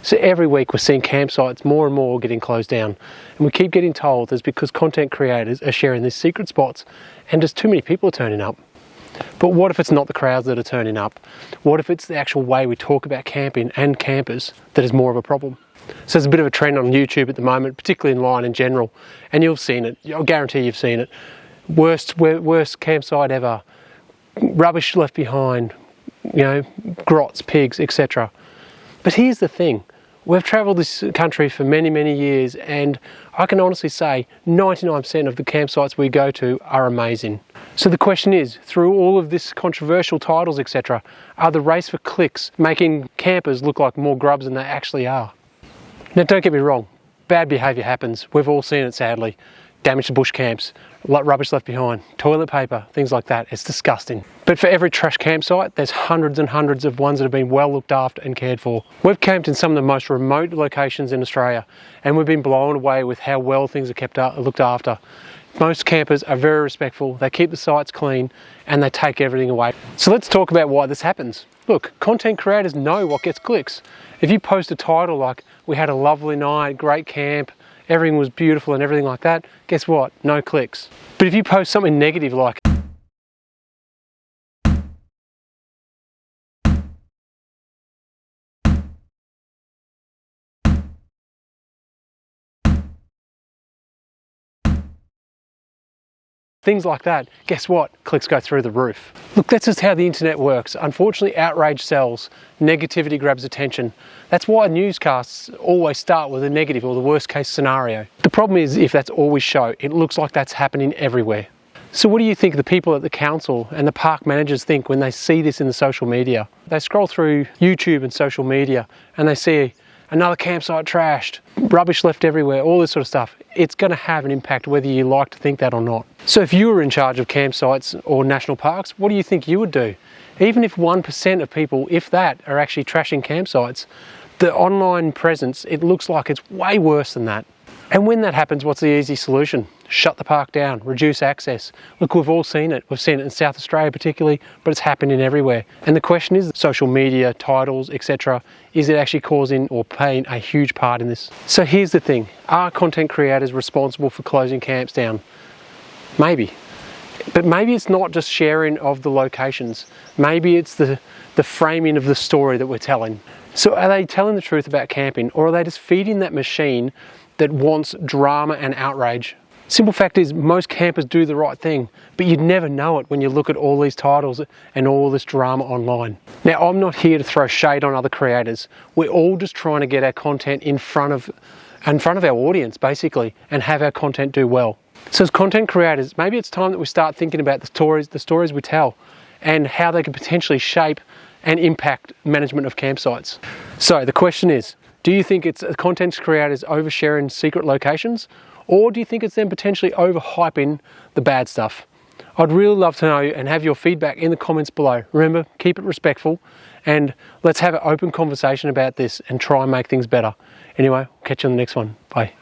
So every week we're seeing campsites more and more getting closed down, and we keep getting told it's because content creators are sharing these secret spots and just too many people are turning up. But what if it's not the crowds that are turning up? What if it's the actual way we talk about camping and campers that is more of a problem? So there's a bit of a trend on YouTube at the moment, particularly online in general, and you've seen it, I guarantee you've seen it. Worst campsite ever, rubbish left behind, you know, grots, pigs, etc. But here's the thing, we've travelled this country for many, many years, and I can honestly say 99% of the campsites we go to are amazing. So the question is, through all of this controversial titles, etc., are the race for clicks making campers look like more grubs than they actually are? Now don't get me wrong, bad behaviour happens, we've all seen it sadly. Damage to bush camps, rubbish left behind, toilet paper, things like that. It's disgusting. But for every trash campsite, there's hundreds and hundreds of ones that have been well looked after and cared for. We've camped in some of the most remote locations in Australia, and we've been blown away with how well things are looked after. Most campers are very respectful, they keep the sites clean, and they take everything away. So let's talk about why this happens. Look, content creators know what gets clicks. If you post a title like, "We had a lovely night, great camp, everything was beautiful," and everything like that, guess what? No clicks. But if you post something negative like, things like that, guess what? Clicks go through the roof. Look, that's just how the internet works. Unfortunately, outrage sells. Negativity grabs attention. That's why newscasts always start with a negative or the worst case scenario. The problem is, if that's all we show, it looks like that's happening everywhere. So what do you think the people at the council and the park managers think when they see this in the social media? They scroll through YouTube and social media and they see another campsite trashed, rubbish left everywhere, all this sort of stuff. It's going to have an impact whether you like to think that or not. So if you were in charge of campsites or national parks, what do you think you would do? Even if 1% of people, if that, are actually trashing campsites, the online presence, it looks like it's way worse than that. And when that happens, what's the easy solution? Shut the park down, reduce access. Look, we've all seen it. We've seen it in South Australia particularly, but it's happening everywhere. And the question is, social media, titles, etc., is it actually causing or playing a huge part in this? So here's the thing, are content creators responsible for closing camps down? Maybe. But maybe it's not just sharing of the locations. Maybe it's the framing of the story that we're telling. So are they telling the truth about camping, or are they just feeding that machine that wants drama and outrage? Simple fact is, most campers do the right thing, but you'd never know it when you look at all these titles and all this drama online. Now, I'm not here to throw shade on other creators. We're all just trying to get our content in front of our audience, basically, and have our content do well. So as content creators, maybe it's time that we start thinking about the stories we tell and how they can potentially shape and impact management of campsites. So the question is, do you think it's content creators oversharing secret locations, or do you think it's them potentially overhyping the bad stuff? I'd really love to know and have your feedback in the comments below. Remember, keep it respectful, and let's have an open conversation about this and try and make things better. Anyway, catch you on the next one. Bye.